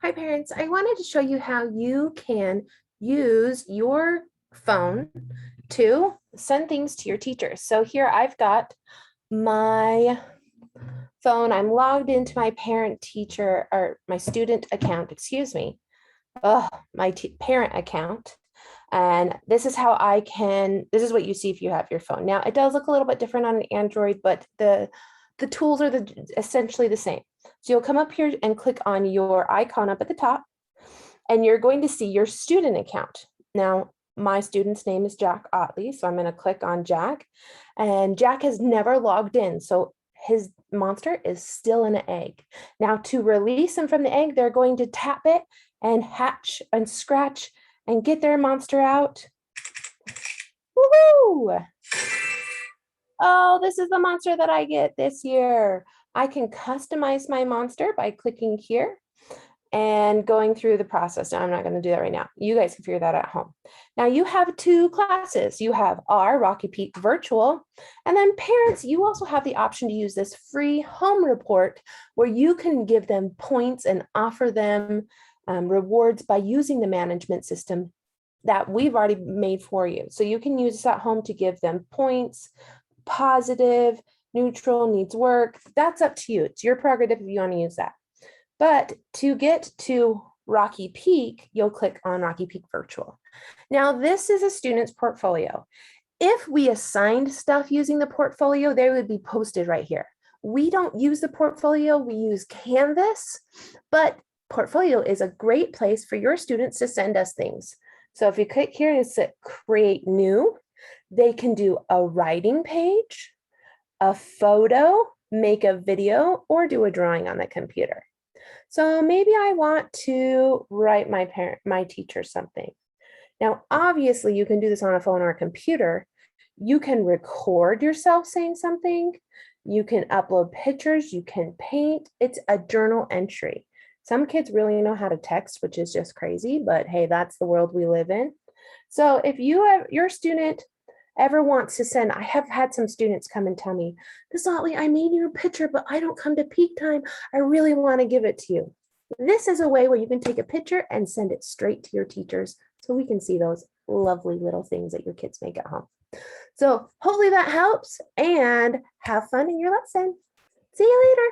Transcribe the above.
Hi parents, I wanted to show you how you can use your phone to send things to your teachers. So here I've got my phone. I'm logged into my parent teacher or my student account, excuse me. My parent account. And this is how this is what you see if you have your phone. Now it does look a little bit different on an Android, but the tools are essentially the same. So you'll come up here and click on your icon up at the top, and you're going to see your student account. Now, my student's name is Jack Otley, so I'm going to click on Jack, and Jack has never logged in, so his monster is still in an egg. Now, to release him from the egg, they're going to tap it and hatch and scratch and get their monster out. Woohoo! Oh, this is the monster that I get this year. I can customize my monster by clicking here and going through the process. Now, I'm not going to do that right now. You guys can figure that out at home. Now, you have two classes. You have our Rocky Peak Virtual, and then parents, you also have the option to use this free home report where you can give them points and offer them rewards by using the management system that we've already made for you. So you can use this at home to give them points, positive, neutral, needs work. That's up to you. It's your prerogative if you want to use that. But to get to Rocky Peak, you'll click on Rocky Peak Virtual. Now, this is a student's portfolio. If we assigned stuff using the portfolio, they would be posted right here. We don't use the portfolio, we use Canvas, but portfolio is a great place for your students to send us things. So if you click here and say create new, they can do a writing page, a photo, make a video, or do a drawing on the computer. So maybe I want to write my teacher something. Now, obviously you can do this on a phone or a computer. You can record yourself saying something. You can upload pictures, you can paint. It's a journal entry. Some kids really know how to text, which is just crazy, but hey, that's the world we live in. So if your student ever wants to send, I have had some students come and tell me, Miss Otley, I made you a picture, but I don't come to peak time. I really want to give it to you. This is a way where you can take a picture and send it straight to your teachers so we can see those lovely little things that your kids make at home. So hopefully that helps, and have fun in your lesson. See you later.